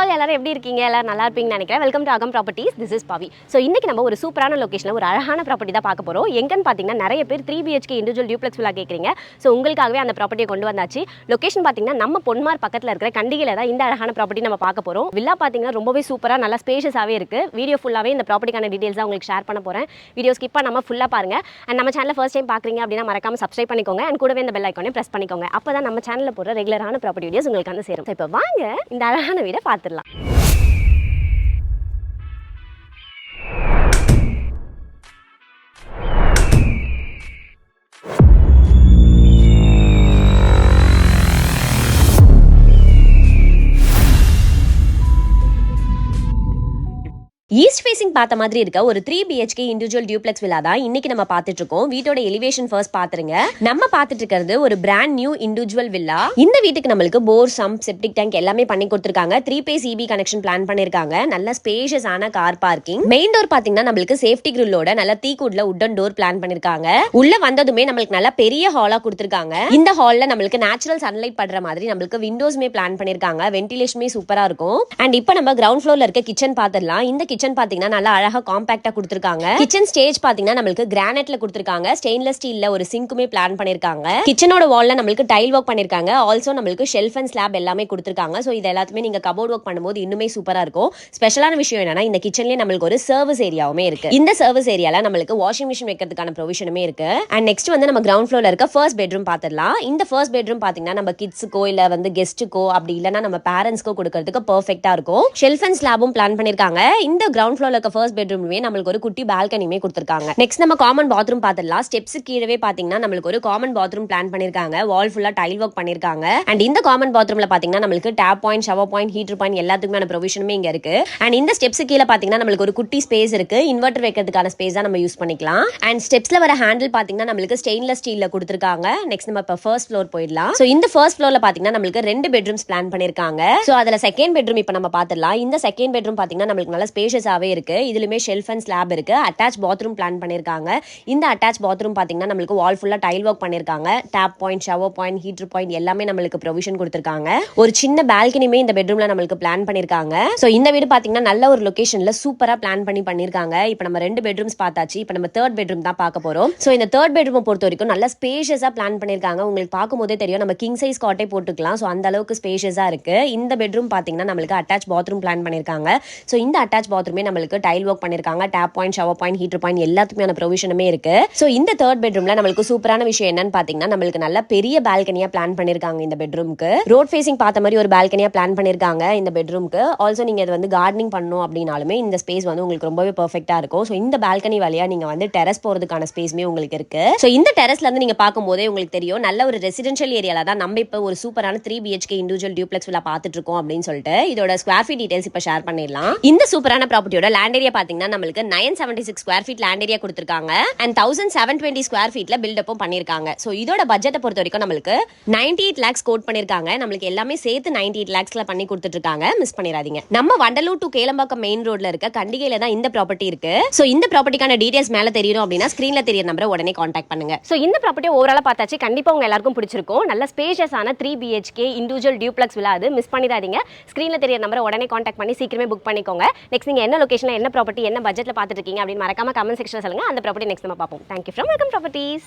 All எல்லாரும் எப்படி இருக்கீங்க? எல்லாரும் நல்லா இருப்பீங்கன்னு நினைக்கிறேன். வெல்கம் டு அகம் properties. This is Pavi. So இன்னைக்கு நம்ம ஒரு சூப்பரான லொகேஷனில் ஒரு அழகான ப்ராப்பர்ட்டி தான் பார்க்க போகிறோம். எங்கன்னு பார்த்தீங்கன்னா நிறைய பேர் 3 BHK இண்டிவிஜுவல் டியூப்ளெக்ஸ் வில்லா கேட்குறீங்க. ஸோ உங்களுக்காகவே அந்த ப்ராப்பர்ட்டியை கொண்டு வந்தாச்சு. லொகேஷன் பார்த்தீங்கன்னா நம்ம பொன்மார் பக்கத்தில் இருக்கிற கண்டிகையில் தான் இந்த அழகான ப்ராப்பர்ட்டி நம்ம பார்க்க போகிறோம். வில்லா பார்த்தீங்கன்னா ரொம்பவே சூப்பராக நல்லா ஸ்பேஷியஸாகவே இருக்குது. வீடியோ ஃபுல்லாகவே இந்த ப்ராப்பர்ட்டிக்கான டீடைல்ஸ் தான் உங்களுக்கு ஷேர் பண்ண போகிறேன். வீடியோ ஸ்கிப் பண்ணாமல் ஃபுல்லாக பாருங்கள். அண்ட் நம்ம சேனலில் ஃபர்ஸ்ட் டைம் பார்க்குறீங்க அப்படின்னா மறக்காம சப்ஸ்கிரைப் பண்ணிக்கோங்க. அண்ட் கூடவே இந்த பெல் ஐக்கானே ப்ரெஸ் பண்ணிக்கோங்க. அப்போ தான் நம்ம சேனலில் போடுற ரெகுலரான ப்ராப்பர்ட்டி வீடியோஸ் உங்களுக்கு வந்து சேரும். இப்போ வாங்க இந்த அழகான வீடை பார்த்துடலாம். ஈஸ்ட் ஃபேசிங் பார்த்த மாதிரி இருக்க ஒரு 3 BHK இண்டிவிஜுவல் டியூப்ளெக்ஸ் வில்லா தான் இன்னைக்கு நம்ம பார்த்துட்டு இருக்கோம். வீட்டோட எலிவேஷன் ஃபர்ஸ்ட் பாத்துருங்க. நம்ம பார்த்துட்டு இருக்கிறது ஒரு பிராண்ட் நியூ இண்டிவிஜுவல் வில்லா. இந்த வீட்டுக்கு நம்மளுக்கு போர், சம்ப், செப்டிக் டேங்க் எல்லாமே பண்ணி கொடுத்துருக்காங்க. 3 phase EB கனெக்ஷன் பிளான் பண்ணிருக்காங்க. நல்ல ஸ்பேஷியஸ் ஆன கார் பார்க்கிங். மெயின் டோர் பாத்தீங்கன்னா நம்மளுக்கு சேஃப்டி கிரில்லோட நல்ல தீக்குட்ல உட்டன் டோர் பிளான் பண்ணிருக்காங்க. உள்ள வந்ததுமே நம்மளுக்கு நல்ல பெரிய ஹாலா கொடுத்துருக்காங்க. இந்த ஹால்ல நம்மளுக்கு நேச்சுரல் சன்லைட் படுற மாதிரி நம்மளுக்கு விண்டோஸ்மே பிளான் பண்ணிருக்காங்க. வென்டிலேஷனுமே சூப்பரா இருக்கும். அண்ட் இப்போ நம்ம கிரவுண்ட் ஃப்ளோர்ல இருக்க கிச்சன் பாத்துடலாம். இந்த கிச்சன் பாத்தீங்கன்னா நல்லா அழகா காம்பாக்ட்டா கொடுத்திருக்காங்க. கிச்சன் ஸ்டேஜ் பாத்தீங்கன்னா நமக்கு கிரானைட்ல கொடுத்திருக்காங்க. ஸ்டெயின்லெஸ் ஸ்டீல்ல ஒரு சிங்க்குமே பிளான் பண்ணிருக்காங்க. கிச்சனோட வால்ல நமக்கு டைல் வர்க் பண்ணிருக்காங்க. ஆல்சோ நமக்கு ஷெல்ஃப் அண்ட் ஸ்லாப் எல்லாமே கொடுத்திருக்காங்க. சோ இது எல்லாத்துமே நீங்க கபோர்ட் வர்க் பண்ணும்போது இன்னுமே சூப்பரா இருக்கும். ஸ்பெஷலான விஷயம் என்னன்னா இந்த கிச்சன்லயே நமக்கு ஒரு சர்வீஸ் ஏரியாவுமே இருக்கு. இந்த சர்வீஸ் ஏரியால நமக்கு வாஷிங் மிஷின் வைக்கிறதுக்கான ப்ரொவிஷனுமே இருக்கு. அண்ட் நெக்ஸ்ட் வந்து நம்ம கிரவுண்ட் ஃப்ளோர்ல இருக்க ஃபர்ஸ்ட் பெட்ரூம் பாத்துடலாம். இந்த ஃபர்ஸ்ட் பெட்ரூம் பாத்தீங்கன்னா நம்ம கிட்ஸுக்கோ இல்ல வந்து கெஸ்ட்டுக்கோ அப்படி இல்லனா நம்ம பேரண்ட்ஸ்க்கோ கொடுக்கிறதுக்கு பெர்ஃபெக்ட்டா இருக்கும். ஷெல்ஃப் அண்ட் ஸ்லாபும் பிளான் பண்ணிருக்காங்க. இந்த கிரவுண்ட் ஃப்ளோர்ல இருக்க ஃபர்ஸ்ட் பெட்ரூம்லயே நமக்கு ஒரு குட்டி பால்கனிமே கொடுத்திருக்காங்க. நெக்ஸ்ட் நம்ம காமன் பாத்ரூம் பாத்துடலாம். ஸ்டெப்ஸ் கீழவே பாத்தீங்கன்னா நமக்கு ஒரு காமன் பாத்ரூம் பிளான் பண்ணிருக்காங்க. வால் ஃபுல்லா டைல் வர்க் பண்ணிருக்காங்க. அண்ட் இந்த காமன் பாத்ரூம்ல பாத்தீங்கன்னா நமக்கு tap point, shower point, heater point எல்லாத்துக்குமான ப்ரொவிஷனுமே இங்க இருக்கு. அண்ட் இந்த ஸ்டெப்ஸ் கீழ பாத்தீங்கன்னா நமக்கு ஒரு குட்டி ஸ்பேஸ் இருக்கு. இன்வெர்டர் வைக்கிறதுக்கான ஸ்பேஸ் தான் நம்ம யூஸ் பண்ணிக்கலாம். அண்ட் ஸ்டெப்ஸ்ல வர ஹேண்டில் பாத்தீங்கன்னா நமக்கு ஸ்டெயின்லெஸ் ஸ்டீல்ல கொடுத்திருக்காங்க. நெக்ஸ்ட் நம்ம இப்ப ஃபர்ஸ்ட் ஃப்ளோர் போயிடலாம். சோ இந்த ஃபர்ஸ்ட் ஃப்ளோர்ல பாத்தீங்கன்னா நமக்கு 2 பெட்ரூம்ஸ் பிளான் பண்ணிருக்காங்க. சோ அதுல செகண்ட் பெட்ரூம் இப்ப நம்ம பாத்துடலாம். இந்த செகண்ட் பெட்ரூம் பாத்தீங்கன்னா நமக்கு நல்ல ஸ்பேஷியஸாவே இருக்கு. இதுலயுமே ஷெல்ஃப் அண்ட் ஸ்லாப் இருக்கு. அட்டாச் பாத்ரூம் பிளான் பண்ணிருக்காங்க. இந்த அட்டாச் பாத்ரூம் பாத்தீங்கன்னா நமக்கு வால் ஃபுல்லா டைல் வர்க் பண்ணிருக்காங்க. Tap point, shower point, heater point எல்லாமே நமக்கு ப்ரொவிஷன் கொடுத்திருக்காங்க. ஒரு சின்ன பால்கனிமே இந்த பெட்ரூம்ல நமக்கு பிளான் பண்ணிருக்காங்க. சோ இந்த வீடு பாத்தீங்கன்னா நல்ல ஒரு லொகேஷன்ல சூப்பரா பிளான் பண்ணிருக்காங்க. இப்போ நம்ம 2 பெட்ரூம்ஸ் பார்த்தாச்சு. இப்போ நம்ம தேர்ட் பெட்ரூம் தான் பார்க்க போறோம். சோ இந்த தேர்ட் பெட்ரூம் பொறுத்த வரைக்கும் நல்ல ஸ்பேஷியஸா பிளான் பண்ணிருக்காங்க. உங்களுக்கு பார்க்கும்போதே தெரியும் நம்ம கிங் சைஸ் காட்டே போட்டுக்கலாம். சோ அந்த அளவுக்கு ஸ்பேஷியஸா இருக்கு. இந்த பெட்ரூம் பாத்தீங்கன்னா நமக்கு அட்டாச் பாத்ரூம் பிளான் பண்ணிருக்காங்க. சோ இந்த அட்டாச் பாத்ரூமே நமக்கு டைல் வர்க் பண்ணிருக்காங்க. Tap point, shower point, heater point எல்லாத்துக்குமே ப்ரொவிஷனுமே இருக்கு. சோ இந்த தேர்ட் பெட்ரூம்ல நமக்கு சூப்பரான விஷயம் என்னன்னு பாத்தீங்கன்னா நமக்கு நல்ல பெரிய பால்கனியா பிளான் பண்ணிருக்காங்க. இந்த பெட்ரூம்க்கு ரோட் ஃபேசிங் பார்த்த மாதிரி ஒரு பால்கனியா பிளான் பண்ணிருக்காங்க இந்த பெட்ரூம்க்கு. ஆல்சோ நீங்க இது வந்து கார்டனிங் பண்ணணும் அப்படினாலுமே இந்த ஸ்பேஸ் வந்து உங்களுக்கு ரொம்பவே பெர்ஃபெக்ட்டா இருக்கும். சோ இந்த பால்கனி வழியா நீங்க வந்து டெரஸ் போறதுக்கான ஸ்பேஸ்மே உங்களுக்கு இருக்கு. சோ இந்த டெரஸ்ல இருந்து நீங்க பாக்கும்போதே உங்களுக்கு தெரியும் நல்ல ஒரு ரெசிடென்ஷியல் ஏரியால தான் நம்ம இப்ப ஒரு சூப்பரான 3 BHK இண்டிவிஜுவல் டியூப்ளெக்ஸ் வில்லா பார்த்துட்டு இருக்கோம் அப்படின்னு சொல்லிட்டு இதோட ஸ்கொயர் ஃபீட் டீடைல்ஸ் இப்ப ஷேர் பண்ணிடலாம். இந்த சூப்பரான ப்ராப்பர்ட்டியோட லேண்ட் ஏரியா பாத்தீங்கன்னா நமக்கு 976 ஸ்கொயர் ஃபீட் லேண்ட் ஏரியா கொடுத்திருக்காங்க. அண்ட் 1720 ஸ்கொயர் ஃபீட்ல பில்டப்பும் பண்ணிருக்காங்க. சோ இதோட பட்ஜெட்டை பொறுத்த வரைக்கும் நமக்கு 98 lakhs கோட் பண்ணிருக்காங்க. நமக்கு எல்லாமே சேர்த்து 98 lakhsல பண்ணி கொடுத்துட்டு இருக்காங்க. மிஸ் பண்ணிராதீங்க. நம்ம வண்டலூர் டு கேளம்பாக்கம் மெயின் ரோட்ல இருக்க கண்டிகையில தான் இந்த ப்ராப்பர்ட்டி இருக்கு. சோ இந்த ப்ராப்பர்ட்டிக்கான டீடைல்ஸ் மேல தெரியணும் அப்படின்னா ஸ்கிரீன்ல தெரிய நம்பரை உடனே கான்டாக்ட் பண்ணுங்க. சோ இந்த ப்ராப்பர்ட்டி ஓவராலா பார்த்தாச்சு. கண்டிப்பா உங்க எல்லாருக்கும் பிடிச்சிருக்கும். நல்ல ஸ்பேஷியஸான 3 BHK இண்டிவிஜுவல் டியூப்ளெக்ஸ் வில்லா. அது மிஸ் பண்ணிராதீங்க. ஸ்கிரீன்ல தெரிய நம்பரை உடனே கான்டாக்ட் பண்ணி சீக்கிரமே புக் பண்ணிக்கோங்க. நெக்ஸ்ட் நீங்க என்ன லொகேஷன்ல என்ன ப்ராப்பர்ட்டி என்ன பட்ஜெட்ல பார்த்துட்டு இருக்கீங்க அப்படின்னு மறக்காம கமெண்ட் செக்ஷன்ல சொல்லுங்க. அந்த ப்ராப்பர்ட்டி நெக்ஸ்ட் நம்ம பார்ப்போம். Thank you from Welcome Properties.